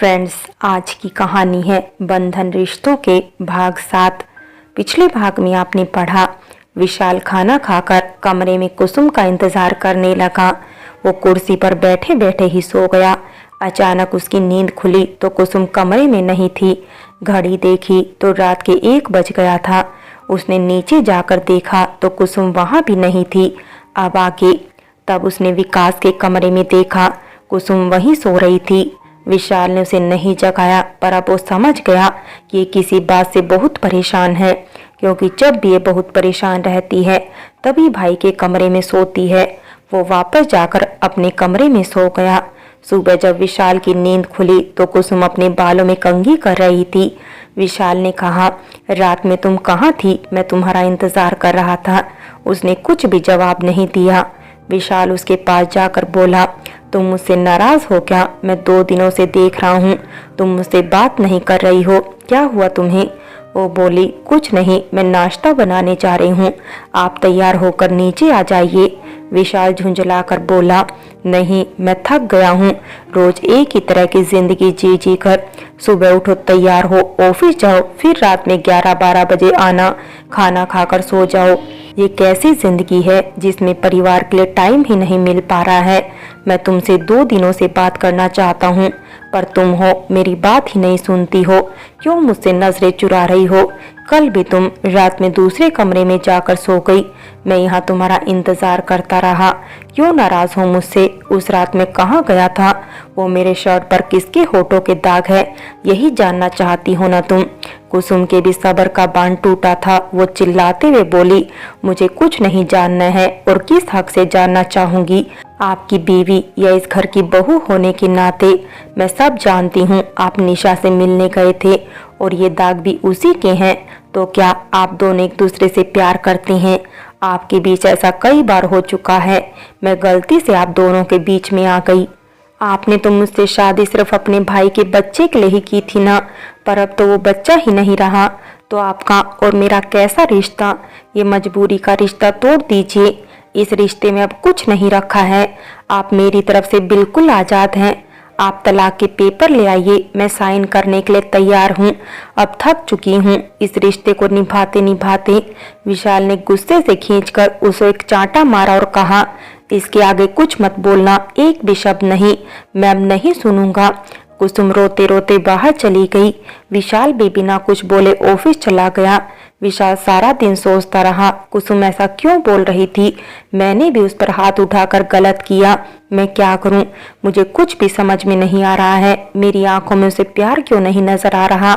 Friends, आज की कहानी है बंधन रिश्तों के भाग 7। पिछले भाग में आपने पढ़ा, विशाल खाना खाकर कमरे में कुसुम का इंतजार करने लगा। वो कुर्सी पर बैठे बैठे ही सो गया। अचानक उसकी नींद खुली तो कुसुम कमरे में नहीं थी। घड़ी देखी तो रात के 1 बज गया था। उसने नीचे जाकर देखा तो कुसुम वहां भी नहीं थी। अब आगे तब उसने विकास के कमरे में देखा, कुसुम वहीं सो रही थी। विशाल ने उसे नहीं जगाया, पर अब वो समझ गया कि ये किसी बात से बहुत परेशान है, क्योंकि जब भी ये बहुत परेशान रहती है तभी भाई के कमरे में सोती है। वो वापस जाकर अपने कमरे में सो गया। सुबह जब विशाल की नींद खुली तो कुसुम अपने बालों में कंघी कर रही थी। विशाल ने कहा, रात में तुम कहाँ थी? मैं तुम्हारा इंतजार कर रहा था। उसने कुछ भी जवाब नहीं दिया। विशाल उसके पास जाकर बोला, तुम मुझसे नाराज हो क्या? मैं 2 दिनों से देख रहा हूँ तुम मुझसे बात नहीं कर रही हो, क्या हुआ तुम्हें? वो बोली, कुछ नहीं, मैं नाश्ता बनाने जा रही हूँ, आप तैयार होकर नीचे आ जाइए। विशाल झुंझलाकर बोला, नहीं, मैं थक गया हूँ, रोज एक ही तरह की जिंदगी जी जी कर। सुबह उठो, तैयार हो, ऑफिस जाओ, फिर रात में 11-12 बजे आना, खाना खाकर सो जाओ। ये कैसी जिंदगी है जिसमें परिवार के लिए टाइम ही नहीं मिल पा रहा है। मैं तुमसे 2 दिनों से बात करना चाहता हूँ, पर तुम हो मेरी बात ही नहीं सुनती हो। क्यों मुझसे नजरें चुरा रही हो? कल भी तुम रात में दूसरे कमरे में जाकर सो गई। मैं यहाँ तुम्हारा इंतजार करता रहा। क्यों नाराज हो मुझसे? उस रात में कहाँ गया था? वो मेरे शर्ट पर किसके होठों के दाग है, यही जानना चाहती हो ना तुम? कुसुम के भी सब्र का बांध टूटा था। वो चिल्लाते हुए बोली, मुझे कुछ नहीं जानना है, और किस हक से जानना चाहूंगी? आपकी बीवी या इस घर की बहू होने के नाते मैं सब जानती हूँ। आप निशा से मिलने गए थे और ये दाग भी उसी के हैं। तो क्या आप दोनों एक दूसरे से प्यार करते हैं? आपके बीच ऐसा कई बार हो चुका है। मैं गलती से आप दोनों के बीच में आ गई। आपने तो मुझसे शादी सिर्फ अपने भाई के बच्चे के लिए ही की थी ना, पर अब तो वो बच्चा ही नहीं रहा। तो आपका और मेरा कैसा रिश्ता? ये मजबूरी का रिश्ता तोड़ दीजिए। इस रिश्ते में अब कुछ नहीं रखा है। आप मेरी तरफ से बिल्कुल आजाद हैं। आप तलाक के पेपर ले आइए, मैं साइन करने के लिए तैयार हूँ। अब थक चुकी हूँ इस रिश्ते को निभाते निभाते। विशाल ने गुस्से से खींचकर उसे एक चांटा मारा और कहा, इसके आगे कुछ मत बोलना, एक भी शब्द नहीं, मैं अब नहीं सुनूंगा। कुसुम रोते रोते बाहर चली गई। विशाल भी बिना कुछ बोले ऑफिस चला गया। विशाल सारा दिन सोचता रहा, कुसुम ऐसा क्यों बोल रही थी? मैंने भी उस पर हाथ उठाकर गलत किया। मैं क्या करूं? मुझे कुछ भी समझ में नहीं आ रहा है। मेरी आंखों में उसे प्यार क्यों नहीं नजर आ रहा?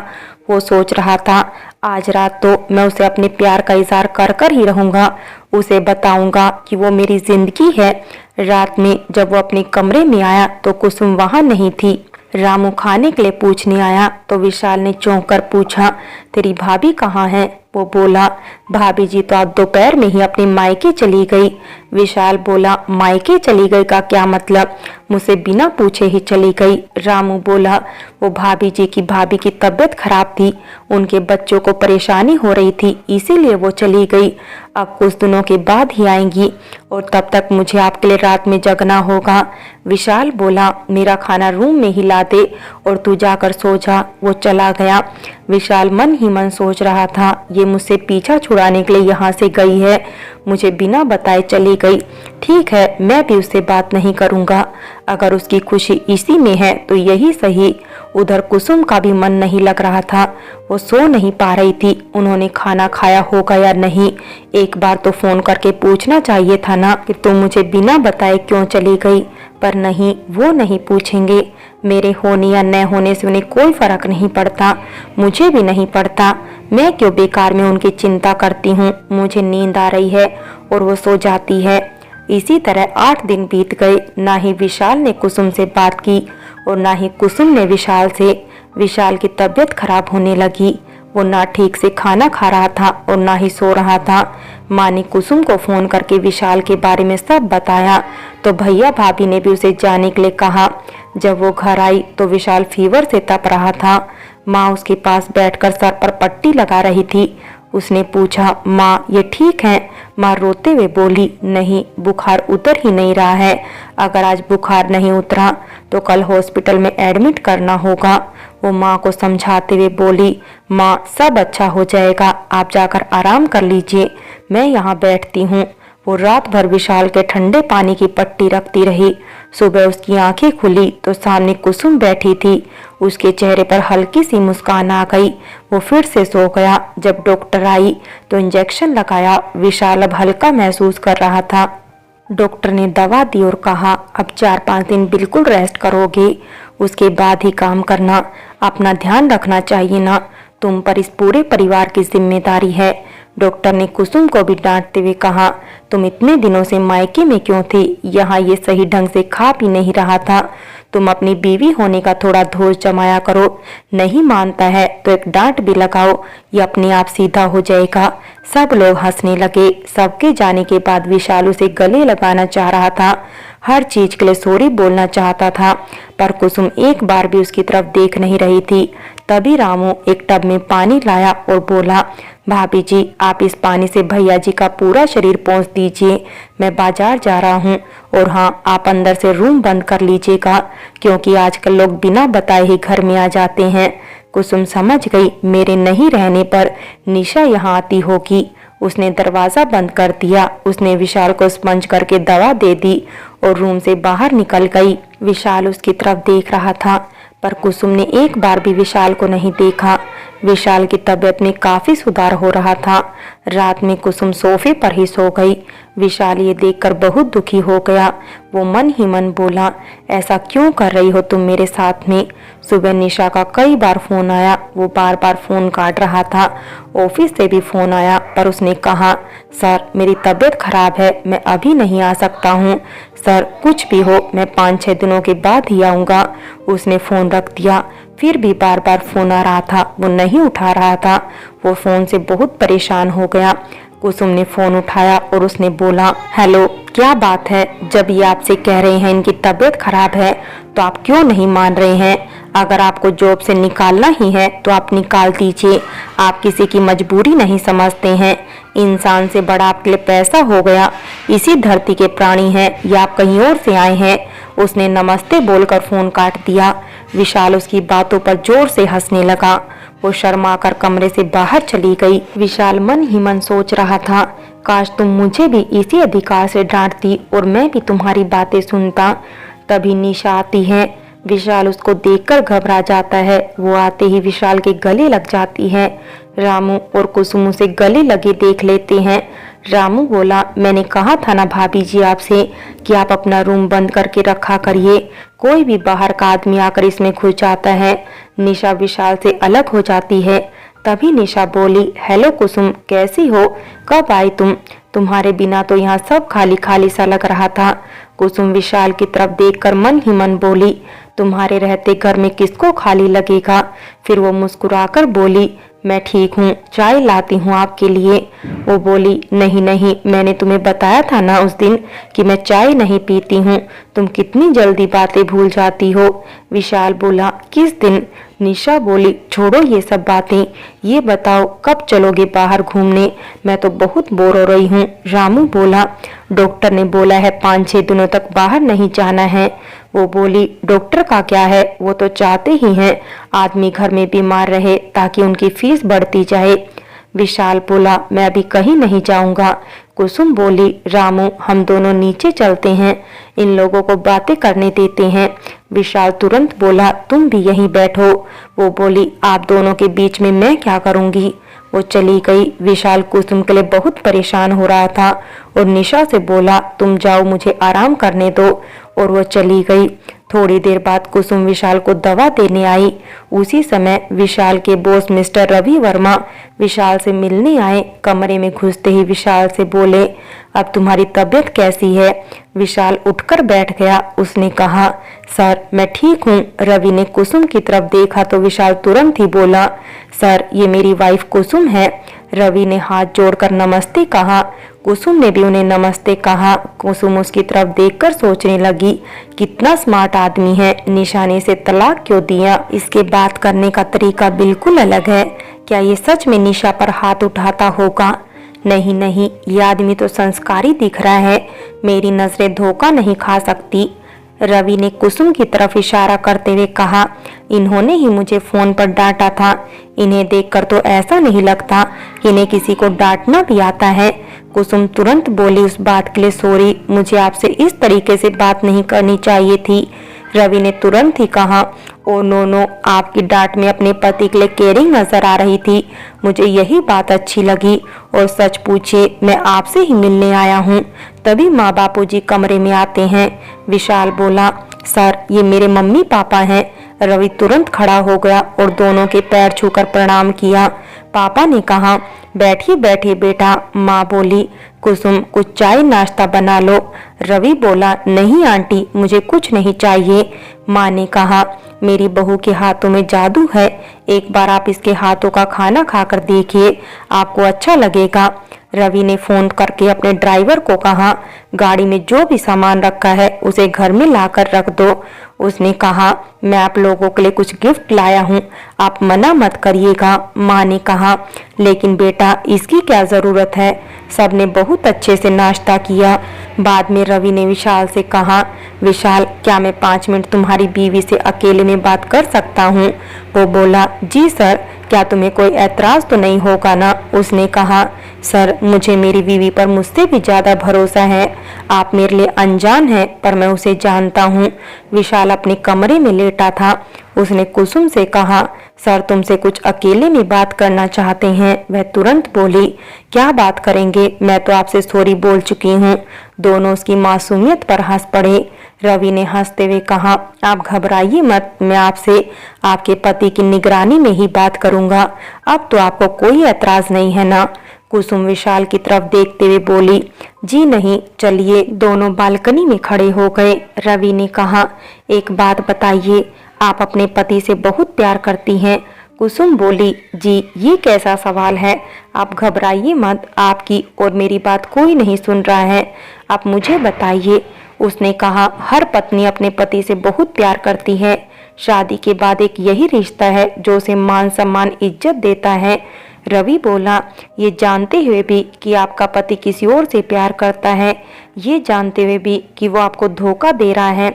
वो सोच रहा था, आज रात तो मैं उसे अपने प्यार का इजहार कर कर ही रहूंगा। उसे बताऊंगा कि वो मेरी जिंदगी है। रात में जब वो अपने कमरे में आया तो कुसुम वहां नहीं थी। रामू खाने के लिए पूछने आया तो विशाल ने चौंक कर पूछा, तेरी भाभी कहाँ है? वो बोला, भाभी जी तो आज दोपहर में ही अपने मायके चली गई। विशाल बोला, मायके चली गई का क्या मतलब? मुझसे बिना पूछे ही चली गई। रामू बोला, वो भाभी की तबीयत खराब थी, उनके बच्चों को परेशानी हो रही थी, इसीलिए वो चली गई। अब कुछ दिनों के बाद ही आएंगी और तब तक मुझे आपके लिए रात में जगना होगा। विशाल बोला, मेरा खाना रूम में ही ला दे और तू जाकर सो जा। वो चला गया। विशाल मन ही मन सोच रहा था, ये मुझसे पीछा छुड़ाने के लिए यहाँ से गई है, मुझे बिना बताए चली गई। ठीक है, मैं भी उससे बात नहीं करूँगा। अगर उसकी खुशी इसी में है तो यही सही। उधर कुसुम का भी मन नहीं लग रहा था। वो सो नहीं पा रही थी। उन्होंने खाना खाया होगा या नहीं, एक बार तो फोन करके पूछना चाहिए था ना कि तुम मुझे बिना बताए क्यों चली गई। पर नहीं, वो नहीं पूछेंगे। मेरे होने या न होने से उन्हें कोई फर्क नहीं पड़ता, मुझे भी नहीं पड़ता। मैं क्यों बेकार में उनकी चिंता करती हूँ? मुझे नींद आ रही है और वो सो जाती है। इसी तरह 8 दिन बीत गए। ना ही विशाल ने कुसुम से बात की और ना ही कुसुम ने विशाल से। विशाल की तबीयत खराब होने लगी। वो ना ठीक से खाना खा रहा था और ना ही सो रहा था। माँ ने कुसुम को फोन करके विशाल के बारे में सब बताया तो भैया भाभी ने भी उसे जाने के लिए कहा। जब वो घर आई तो विशाल फीवर से तप रहा था। माँ उसके पास बैठकर सर पर पट्टी लगा रही थी। उसने पूछा, माँ ये ठीक है? माँ रोते हुए बोली, नहीं, बुखार उतर ही नहीं रहा है। अगर आज बुखार नहीं उतरा तो कल हॉस्पिटल में एडमिट करना होगा। वो माँ को समझाते हुए बोली, माँ सब अच्छा हो जाएगा, आप जाकर आराम कर लीजिए, मैं यहाँ बैठती हूँ। वो रात भर विशाल के ठंडे पानी की पट्टी रखती रही। सुबह उसकी आंखें खुली तो सामने कुसुम बैठी थी। उसके चेहरे पर हल्की सी मुस्कान आ गई। वो फिर से सो गया। जब डॉक्टर आई तो इंजेक्शन लगाया। विशाल अब हल्का महसूस कर रहा था। डॉक्टर ने दवा दी और कहा, अब 4-5 दिन बिल्कुल रेस्ट करोगे, उसके बाद ही काम करना। अपना ध्यान रखना चाहिए ना, तुम पर इस पूरे परिवार की जिम्मेदारी है। डॉक्टर ने कुसुम को भी डांटते हुए कहा, तुम इतने दिनों से मायके में क्यों थी? यहाँ ये सही ढंग से खा भी नहीं रहा था। तुम अपनी बीवी होने का थोड़ा धोष जमाया करो। नहीं मानता है तो एक डांट भी लगाओ, ये अपने आप सीधा हो जाएगा। सब लोग हंसने लगे। सबके जाने के बाद विशाल उसे गले लगाना चाह रहा था। हर चीज के लिए सॉरी बोलना चाहता था, पर कुसुम एक बार भी उसकी तरफ देख नहीं रही थी। तभी रामू एक टब में पानी लाया और बोला, भाभी जी आप इस पानी से भैया जी का पूरा शरीर पोंछ दीजिए, मैं बाजार जा रहा हूँ। और हाँ, आप अंदर से रूम बंद कर लीजिएगा, क्योंकि आजकल लोग बिना बताए ही घर में आ जाते हैं। कुसुम समझ गई मेरे नहीं रहने पर निशा यहाँ आती होगी। उसने दरवाजा बंद कर दिया। उसने विशाल को स्पंज करके दवा दे दी और रूम से बाहर निकल गई। विशाल उसकी तरफ देख रहा था, पर कुसुम ने एक बार भी विशाल को नहीं देखा। विशाल की तबीयत में काफी सुधार हो रहा था। रात में कुसुम सोफे पर ही सो गई। विशाल ये देखकर बहुत दुखी हो गया। वो मन ही मन बोला, ऐसा क्यों कर रही हो तुम मेरे साथ में? सुबह निशा का कई बार फोन आया, वो बार बार फोन काट रहा था। ऑफिस से भी फोन आया, पर उसने कहा, सर मेरी तबीयत खराब है, मैं अभी नहीं आ सकता हूँ। सर कुछ भी हो, मैं 5-6 दिनों के बाद ही आऊँगा। उसने फोन रख दिया। फिर भी बार बार फोन आ रहा था, वो नहीं उठा रहा था। वो फोन से बहुत परेशान हो गया। कुसुम ने फोन उठाया और उसने बोला, हेलो, क्या बात है? जब ये आपसे कह रहे हैं इनकी तबीयत खराब है तो आप क्यों नहीं मान रहे हैं? अगर आपको जॉब से निकालना ही है तो आप निकाल दीजिए। आप किसी की मजबूरी नहीं समझते हैं। इंसान से बड़ा आपके लिए पैसा हो गया। इसी धरती के प्राणी हैं या आप कहीं और से आए हैं? उसने नमस्ते बोलकर फोन काट दिया। विशाल उसकी बातों पर जोर से हंसने लगा। वो शर्मा कर कमरे से बाहर चली गई। विशाल मन ही मन सोच रहा था, काश तुम मुझे भी इसी अधिकार से डांटती और मैं भी तुम्हारी बातें सुनता। तभी निशा आती है। विशाल उसको देखकर घबरा जाता है। वो आते ही विशाल के गले लग जाती है। रामू और कुसुम उसे गले लगे देख लेते हैं। रामू बोला, मैंने कहा था ना भाभी जी आपसे कि आप अपना रूम बंद करके रखा करिए, कोई भी बाहर का आदमी आकर इसमें घुस जाता है। निशा विशाल से अलग हो जाती है। तभी निशा बोली, हेलो कुसुम, कैसी हो? कब आई तुम? तुम्हारे बिना तो यहाँ सब खाली खाली सा लग रहा था। कुसुम विशाल की तरफ देखकर मन ही मन बोली, तुम्हारे रहते घर में किसको खाली लगेगा? फिर वो मुस्कुराकर बोली, मैं ठीक हूँ, चाय लाती हूँ आपके लिए। वो बोली, नहीं नहीं, मैंने तुम्हें बताया था ना उस दिन कि मैं चाय नहीं पीती हूँ। तुम कितनी जल्दी बातें भूल जाती हो। विशाल बोला, किस दिन? निशा बोली, छोड़ो ये सब बातें, ये बताओ कब चलोगे बाहर घूमने? मैं तो बहुत बोर हो रही हूँ। रामू बोला, डॉक्टर ने बोला है 5-6 दिनों तक बाहर नहीं जाना है। वो बोली, डॉक्टर का क्या है, वो तो चाहते ही हैं आदमी घर में बीमार रहे ताकि उनकी फीस बढ़ती जाए। विशाल बोला, मैं अभी कहीं नहीं जाऊंगा। कुसुम बोली, रामू हम दोनों नीचे चलते हैं, इन लोगों को बातें करने देते हैं। विशाल तुरंत बोला, तुम भी यहीं बैठो। वो बोली, आप दोनों के बीच में मैं क्या करूंगी? वो चली गई। विशाल कुसुम के लिए बहुत परेशान हो रहा था और निशा से बोला, तुम जाओ, मुझे आराम करने दो। और वो चली गई। थोड़ी देर बाद कुसुम विशाल को दवा देने आई। उसी समय विशाल के बॉस मिस्टर रवि वर्मा विशाल से मिलने आए। कमरे में घुसते ही विशाल से बोले, अब तुम्हारी तबीयत कैसी है? विशाल उठकर बैठ गया। उसने कहा, सर मैं ठीक हूँ। रवि ने कुसुम की तरफ देखा तो विशाल तुरंत ही बोला, सर ये मेरी वाइफ कुसुम है। रवि ने हाथ जोड़कर नमस्ते कहा। कुसुम ने भी उन्हें नमस्ते कहा। कुसुम उसकी तरफ देखकर सोचने लगी, कितना स्मार्ट आदमी है, निशा ने इसे तलाक क्यों दिया? इसके बात करने का तरीका बिल्कुल अलग है। क्या ये सच में निशा पर हाथ उठाता होगा? नहीं नहीं, ये आदमी तो संस्कारी दिख रहा है, मेरी नजरें धोखा नहीं खा सकती। रवि ने कुसुम की तरफ इशारा करते हुए कहा, इन्होंने ही मुझे फोन पर डांटा था। इन्हें देखकर तो ऐसा नहीं लगता कि इन्हें किसी को डांटना भी आता है। कुसुम तुरंत बोली, उस बात के लिए सॉरी, मुझे आपसे इस तरीके से बात नहीं करनी चाहिए थी। रवि ने तुरंत ही कहा, ओ नो नो, आपकी डांट में अपने पति के लिए केयरिंग नजर आ रही थी, मुझे यही बात अच्छी लगी। और सच पूछे, मैं आपसे ही मिलने आया हूँ। तभी माँ बापूजी कमरे में आते हैं। विशाल बोला, सर ये मेरे मम्मी पापा हैं। रवि तुरंत खड़ा हो गया और दोनों के पैर छूकर प्रणाम किया। पापा ने कहा, बैठिए बैठिए बेटा। माँ बोली, कुसुम कुछ चाय नाश्ता बना लो। रवि बोला, नहीं आंटी, मुझे कुछ नहीं चाहिए। माँ ने कहा, मेरी बहू के हाथों में जादू है, एक बार आप इसके हाथों का खाना खाकर देखिए, आपको अच्छा लगेगा। रवि ने फोन करके अपने ड्राइवर को कहा, गाड़ी में जो भी सामान रखा है उसे घर में लाकर रख दो। उसने कहा, मैं आप लोगों के लिए कुछ गिफ्ट लाया हूँ, आप मना मत करिएगा। माँ ने कहा, लेकिन बेटा इसकी क्या जरूरत है? सबने बहुत अच्छे से नाश्ता किया। बाद में रवि ने विशाल से कहा, विशाल क्या मैं 5 मिनट तुम्हारी बीवी से अकेले में बात कर सकता हूँ? वो बोला, जी सर, क्या तुम्हें कोई ऐतराज तो नहीं होगा ना? उसने कहा, सर मुझे मेरी बीवी पर मुझसे भी ज्यादा भरोसा है। आप मेरे लिए अनजान हैं पर मैं उसे जानता हूँ। विशाल अपने कमरे में लेटा था। उसने कुसुम से कहा, सर तुमसे कुछ अकेले में बात करना चाहते हैं। वह तुरंत बोली, क्या बात करेंगे? मैं तो आपसे सॉरी बोल चुकी हूँ। दोनों उसकी मासूमियत पर हंस पड़े। रवि ने हंसते हुए कहा, आप घबराइए मत, मैं आपसे आपके पति की निगरानी में ही बात करूंगा। अब तो आपको कोई ऐतराज नहीं है ना? कुसुम विशाल की तरफ देखते हुए बोली, जी नहीं, चलिए। दोनों बालकनी में खड़े हो गए। रवि ने कहा, एक बात बताइए, आप अपने पति से बहुत प्यार करती हैं? कुसुम बोली, जी ये कैसा सवाल है? आप घबराइए मत, आपकी और मेरी बात कोई नहीं सुन रहा है, आप मुझे बताइए। उसने कहा, हर पत्नी अपने पति से बहुत प्यार करती है। शादी के बाद एक यही रिश्ता है जो उसे मान सम्मान इज्जत देता है। रवि बोला, ये जानते हुए भी कि आपका पति किसी और से प्यार करता है, ये जानते हुए भी कि वो आपको धोखा दे रहा है,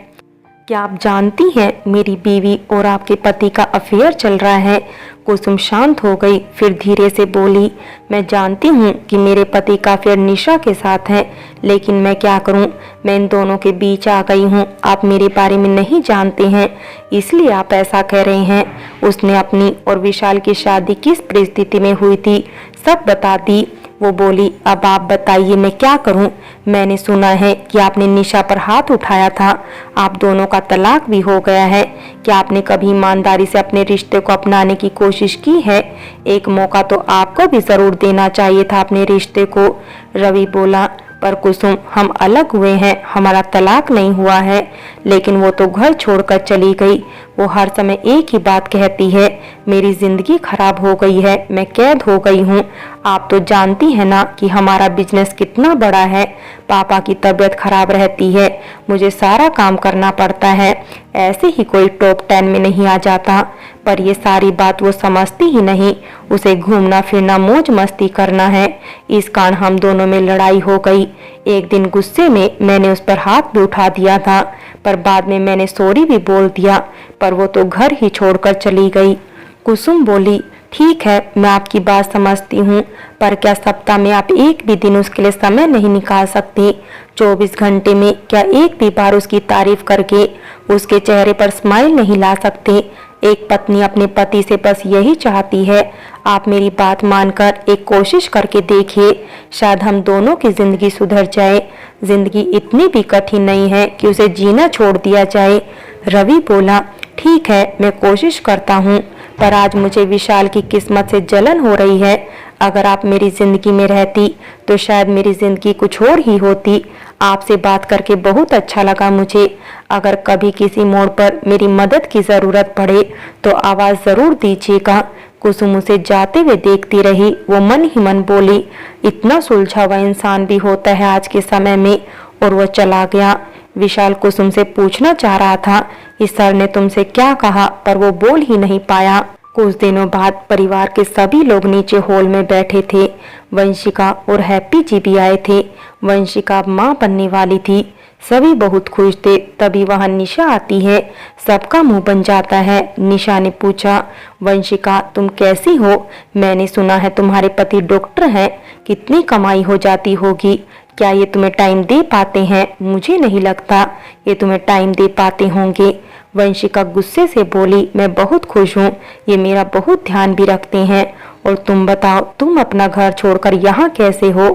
क्या आप जानती हैं मेरी बीवी और आपके पति का अफेयर चल रहा है? कुसुम शांत हो गई, फिर धीरे से बोली, मैं जानती हूँ कि मेरे पति का अफेयर निशा के साथ है, लेकिन मैं क्या करूँ, मैं इन दोनों के बीच आ गई हूँ। आप मेरे बारे में नहीं जानते हैं, इसलिए आप ऐसा कह रहे हैं। उसने अपनी और विशाल की शादी किस परिस्थिति में हुई थी सब बता दी। वो बोली, अब आप बताइए मैं क्या करूं? मैंने सुना है कि आपने निशा पर हाथ उठाया था, आप दोनों का तलाक भी हो गया है। क्या आपने कभी ईमानदारी से अपने रिश्ते को अपनाने की कोशिश की है? एक मौका तो आपको भी जरूर देना चाहिए था अपने रिश्ते को। रवि बोला, पर कुसुम हम अलग हुए हैं, हमारा तलाक नहीं हुआ है। लेकिन वो तो घर छोड़कर चली गई। वो हर समय एक ही बात कहती है, मेरी जिंदगी खराब हो गई है, मैं कैद हो गई हूँ। आप तो जानती है ना कि हमारा बिजनेस कितना बड़ा है, पापा की तबीयत खराब रहती है, मुझे सारा काम करना पड़ता है, ऐसे ही कोई टॉप 10 में नहीं आ जाता। पर ये सारी बात वो समझती ही नहीं, उसे घूमना फिरना मौज मस्ती करना है। इस कारण हम दोनों में लड़ाई हो गई। एक दिन गुस्से में मैंने उस पर हाथ भी उठा दिया था, पर बाद में मैंने सॉरी भी बोल दिया, पर वो तो घर ही छोड़कर चली गई। कुसुम बोली, ठीक है, मैं आपकी बात समझती हूँ, पर क्या सप्ताह में आप एक भी दिन उसके लिए समय नहीं निकाल सकती? 24 घंटे में क्या एक भी बार उसकी तारीफ करके उसके चेहरे पर स्माइल नहीं ला सकते? एक पत्नी अपने पति से बस यही चाहती है। आप मेरी बात मानकर एक कोशिश करके देखिए, शायद हम दोनों की जिंदगी सुधर जाए। जिंदगी इतनी भी कठिन नहीं है कि उसे जीना छोड़ दिया जाए। रवि बोला, ठीक है, मैं कोशिश करता हूँ, पर आज मुझे विशाल की किस्मत से जलन हो रही है। अगर आप मेरी जिंदगी में रहती तो शायद मेरी जिंदगी कुछ और ही होती। आपसे बात करके बहुत अच्छा लगा मुझे। अगर कभी किसी मोड़ पर मेरी मदद की जरूरत पड़े तो आवाज जरूर दीजिएगा। कुसुम उसे जाते हुए देखती रही। वो मन ही मन बोली, इतना सुलझा हुआ इंसान भी होता है आज के समय में, और वो चला गया। विशाल कुसुम से पूछना चाह रहा था कि सर ने तुमसे क्या कहा, पर वो बोल ही नहीं पाया। कुछ दिनों बाद परिवार के सभी लोग नीचे हॉल में बैठे थे। वंशिका और हैप्पी जी भी आए थे। वंशिका अब माँ बनने वाली थी। सभी बहुत खुश थे। तभी वहां निशा आती है। सबका मुंह बन जाता है। निशा ने पूछा, वंशिका तुम कैसी हो? मैंने सुना है तुम्हारे पति डॉक्टर हैं। कितनी कमाई हो जाती होगी। क्या ये तुम्हें टाइम दे पाते हैं? मुझे नहीं लगता ये तुम्हें टाइम दे पाते होंगे। वंशिका गुस्से से बोली, मैं बहुत खुश हूँ। ये मेरा बहुत ध्यान भी रखते हैं। और तुम बताओ, तुम अपना घर छोड़कर यहाँ कैसे हो?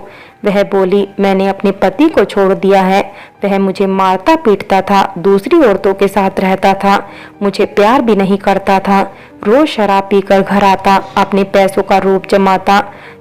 वह बोली, मैंने अपने पति को छोड़ दिया है। वह मुझे मारता पीटता था, दूसरी औरतों के साथ रहता था, मुझे प्यार भी नहीं करता था। रोज शराब पीकर घर आता, अपने पैसों का रूप जमाता।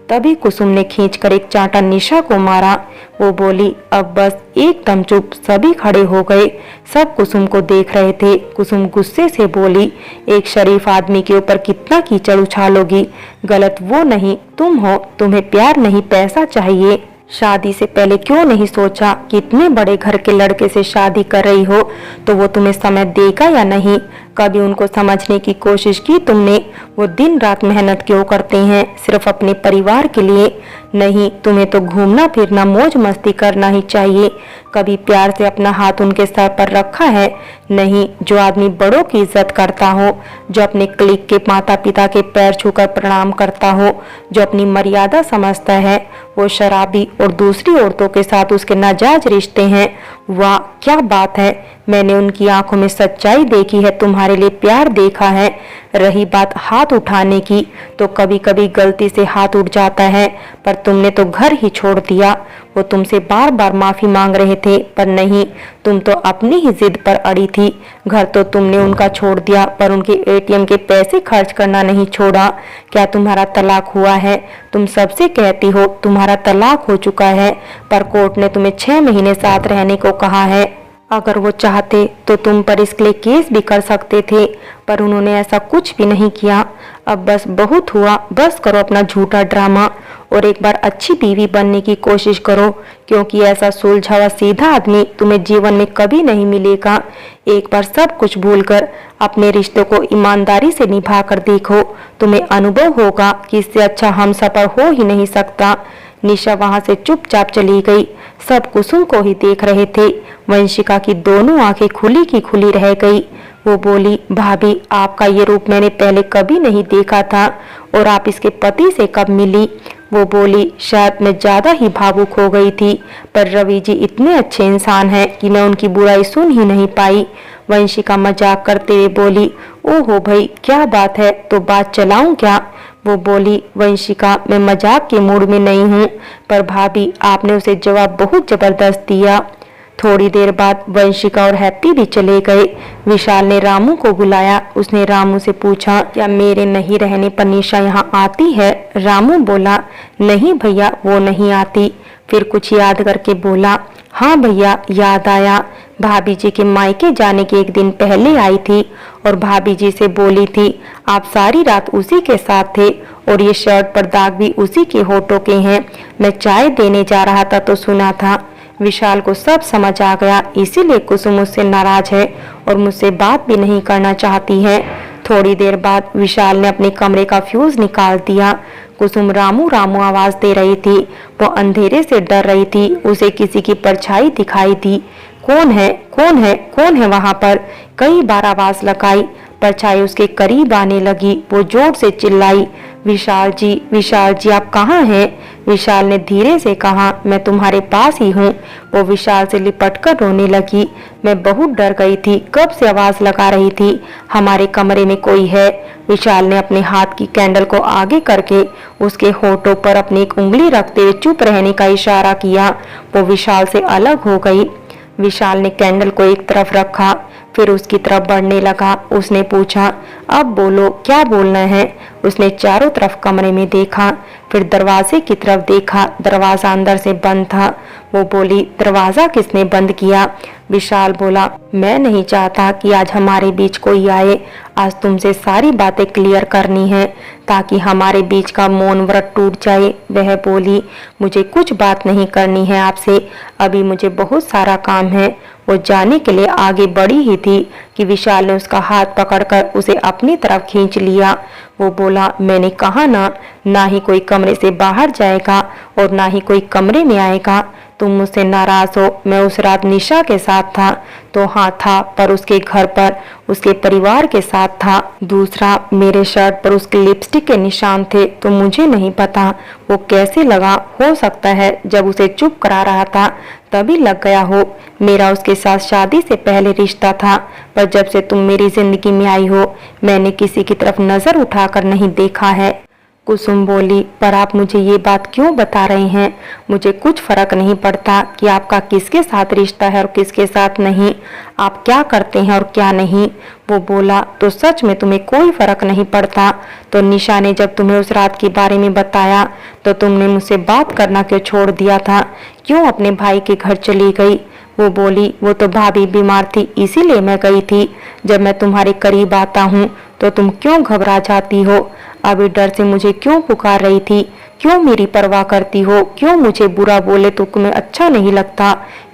तभी कुसुम ने खींचकर एक चांटा निशा को मारा। वो बोली, अब बस। एकदम चुप। सभी खड़े हो गए। सब कुसुम को देख रहे थे। कुसुम गुस्से से बोली, एक शरीफ आदमी के ऊपर कितना कीचड़ उछालोगी? गलत वो नहीं, तुम हो। तुम्हें प्यार नहीं, पैसा चाहिए। शादी से पहले क्यों नहीं सोचा कि इतने बड़े घर के लड़के से शादी कर रही हो तो वो तुम्हें समय देगा या नहीं? कभी उनको समझने की कोशिश की तुमने? वो दिन रात मेहनत क्यों करते हैं? सिर्फ अपने परिवार के लिए? नहीं, तुम्हें तो घूमना फिरना मौज मस्ती करना ही चाहिए। कभी प्यार से अपना हाथ उनके सर पर रखा है? नहीं। जो आदमी बड़ों की इज्जत करता हो, जो अपने क्लिक के माता पिता के पैर छूकर प्रणाम करता हो, जो अपनी मर्यादा समझता है, वो शराबी और दूसरी औरतों के साथ उसके नाजायज रिश्ते हैं। वाह क्या बात है। मैंने उनकी आंखों में सच्चाई देखी है, तुम्हारे लिए प्यार देखा है। रही बात हाथ उठाने की, तो कभी कभी गलती से हाथ उठ जाता है, पर तुमने तो घर ही छोड़ दिया। वो तुमसे बार बार माफी मांग रहे थे, पर नहीं, तुम तो अपनी ही जिद पर अड़ी थी। घर तो तुमने उनका छोड़ दिया, पर उनके एटीएम के पैसे खर्च करना नहीं छोड़ा। क्या तुम्हारा तलाक हुआ है? तुम सबसे कहती हो तुम्हारा तलाक हो चुका है, पर कोर्ट ने तुम्हें 6 महीने साथ रहने को कहा है। अगर वो चाहते तो तुम पर इसके लिए केस भी कर सकते थे, पर उन्होंने ऐसा कुछ भी नहीं किया। अब बस बहुत हुआ। बस करो अपना झूठा ड्रामा और एक बार अच्छी बीवी बनने की कोशिश करो, क्योंकि ऐसा सुलझा हुआ सीधा आदमी तुम्हें जीवन में कभी नहीं मिलेगा। एक बार सब कुछ भूलकर अपने रिश्तों को ईमानदारी से निभा कर देखो। तुम्हें अनुभव होगा कि इससे अच्छा हमसफर हो ही नहीं सकता। निशा वहां से चुपचाप चली गई। सब कुसुम को ही देख रहे थे। वंशिका की दोनों आंखें खुली की खुली रह गई। वो बोली, भाभी आपका ये रूप मैंने पहले कभी नहीं देखा था। और आप इसके पति से कब मिली? वो बोली, शायद मैं ज्यादा ही भावुक हो गई थी, पर रवि जी इतने अच्छे इंसान हैं कि मैं उनकी बुराई सुन ही नहीं पाई। वंशिका मजाक करते हुए बोली, ओहो भाई क्या बात है, तो बात चलाऊं क्या? वो बोली, वंशिका मैं मजाक के मूड में नहीं हूँ, पर भाभी आपने उसे जवाब बहुत जबरदस्त दिया। थोड़ी देर बाद वंशिका और हैप्पी भी चले गए। विशाल ने रामू को बुलाया। उसने रामू से पूछा, क्या मेरे नहीं रहने पर निशा यहाँ आती है? रामू बोला, नहीं भैया वो नहीं आती। फिर कुछ याद करके बोला, हाँ भैया याद आया, भाभी जी के मायके जाने के एक दिन पहले आई थी और भाभी जी से बोली थी आप सारी रात उसी के साथ थे और ये शर्ट पर दाग भी उसी के होठों के हैं। मैं चाय देने जा रहा था तो सुना था। विशाल को सब समझ आ गया, इसीलिए कुसुम मुझसे नाराज है और मुझसे बात भी नहीं करना चाहती है। थोड़ी देर बाद विशाल ने अपने कमरे का फ्यूज निकाल दिया। कुसुम रामू रामू आवाज दे रही थी। वो अंधेरे से डर रही थी। उसे किसी की परछाई दिखाई दी। कौन है, कौन है, कौन है वहां पर? कई बार आवाज लगाई। परछाई उसके करीब आने लगी। वो जोर से चिल्लाई, विशाल जी आप कहाँ हैं? विशाल ने धीरे से कहा, मैं तुम्हारे पास ही हूँ। वो विशाल से लिपटकर रोने लगी। मैं बहुत डर गई थी, कब से आवाज लगा रही थी, हमारे कमरे में कोई है। विशाल ने अपने हाथ की कैंडल को आगे करके उसके होठों पर अपनी एक उंगली रखते हुए चुप रहने का इशारा किया। वो विशाल से अलग हो गई। विशाल ने कैंडल को एक तरफ रखा, फिर उसकी तरफ बढ़ने लगा। उसने पूछा, अब बोलो क्या बोलना है? उसने चारों तरफ कमरे में देखा, फिर दरवाजे की तरफ देखा। दरवाजा अंदर से बंद था। वो बोली, दरवाजा किसने बंद किया? विशाल बोला, मैं नहीं चाहता कि आज हमारे बीच कोई आए। आज तुमसे सारी बातें क्लियर करनी है ताकि हमारे बीच का मौन व्रत टूट जाए। वह बोली, मुझे कुछ बात नहीं करनी है आपसे, अभी मुझे बहुत सारा काम है। वो जाने के लिए आगे बढ़ी ही थी कि विशाल ने उसका हाथ पकड़कर उसे अपनी तरफ खींच लिया। वो बोला, मैंने कहा ना ही कोई कमरे से बाहर जाएगा और ना ही कोई कमरे में आएगा। तुम मुझसे नाराज हो। मैं उस रात निशा के साथ था तो हाँ था, पर उसके घर पर उसके परिवार के साथ था। दूसरा, मेरे शर्ट पर उसके लिपस्टिक के निशान थे तो मुझे नहीं पता वो कैसे लगा। हो सकता है जब उसे चुप करा रहा था तभी लग गया हो। मेरा उसके साथ शादी से पहले रिश्ता था, पर जब से तुम मेरी जिंदगी में आई हो मैंने किसी की तरफ नजर उठाकर नहीं देखा है। कुसुम बोली, पर आप मुझे ये बात क्यों बता रहे हैं? मुझे कुछ फर्क नहीं पड़ता कि आपका किसके साथ रिश्ता है और किसके साथ नहीं, आप क्या करते हैं और क्या नहीं। वो बोला, तो सच में तुम्हें कोई फर्क नहीं पड़ता? तो निशा ने जब तुम्हें उस रात के बारे में बताया तो तुमने मुझसे बात करना क्यों छोड़ दिया था? क्यों अपने भाई के घर चली गई? वो बोली, वो तो भाभी बीमार थी इसीलिए मैं गई थी। जब मैं तुम्हारे करीब आता हूँ तो तुम क्यों घबरा जाती हो? अभी डर से मुझे क्यों पुकार रही थी? क्यों मेरी परवाह करती हो? क्यों मुझे बुरा बोले तो तुम्हें अच्छा नहीं लगता?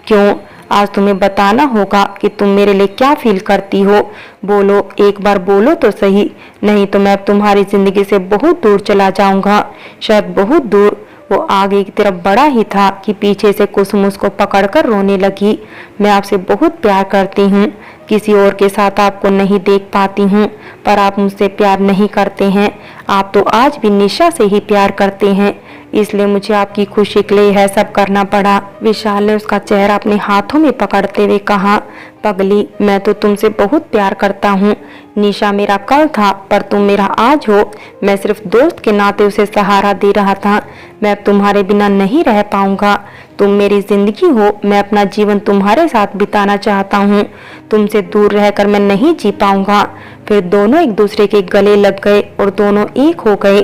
क्यों? आज तुम्हें बताना होगा कि तुम मेरे लिए क्या फील करती हो। बोलो, एक बार बोलो तो सही, नहीं तो मैं अब तुम्हारी जिंदगी से बहुत दूर चला जाऊंगा, शायद बहुत दूर। वो आगे की तरफ बढ़ा ही था कि पीछे से कुसुम उसको पकड़कर रोने लगी। मैं आपसे बहुत प्यार करती हूँ, किसी और के साथ आपको नहीं देख पाती हूँ, पर आप मुझसे प्यार नहीं करते हैं। आप तो आज भी निशा से ही प्यार करते हैं, इसलिए मुझे आपकी खुशी के लिए यह सब करना पड़ा। विशाल ने उसका चेहरा अपने हाथों में पकड़ते हुए कहा, पगली, मैं तो तुमसे बहुत प्यार करता हूँ। निशा मेरा कल था पर तुम मेरा आज हो। मैं सिर्फ दोस्त के नाते उसे सहारा दे रहा था। मैं अब तुम्हारे बिना नहीं रह पाऊंगा। तुम मेरी जिंदगी हो, मैं अपना जीवन तुम्हारे साथ बिताना चाहता हूँ। तुमसे दूर रहकर मैं नहीं जी पाऊंगा। फिर दोनों एक दूसरे के गले लग गए और दोनों एक हो गए।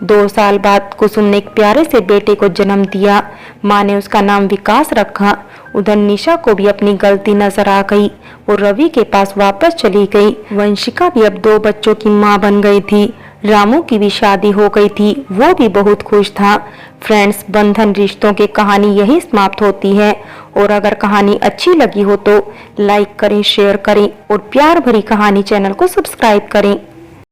2 साल बाद कुसुम ने एक प्यारे से बेटे को जन्म दिया। माँ ने उसका नाम विकास रखा। उधर निशा को भी अपनी गलती नजर आ गई। वो रवि के पास वापस चली गई। वंशिका भी अब 2 बच्चों की माँ बन गई थी। रामू की भी शादी हो गई थी, वो भी बहुत खुश था। फ्रेंड्स, बंधन रिश्तों की कहानी यही समाप्त होती है। और अगर कहानी अच्छी लगी हो तो लाइक करें, शेयर करें और प्यार भरी कहानी चैनल को सब्सक्राइब करें।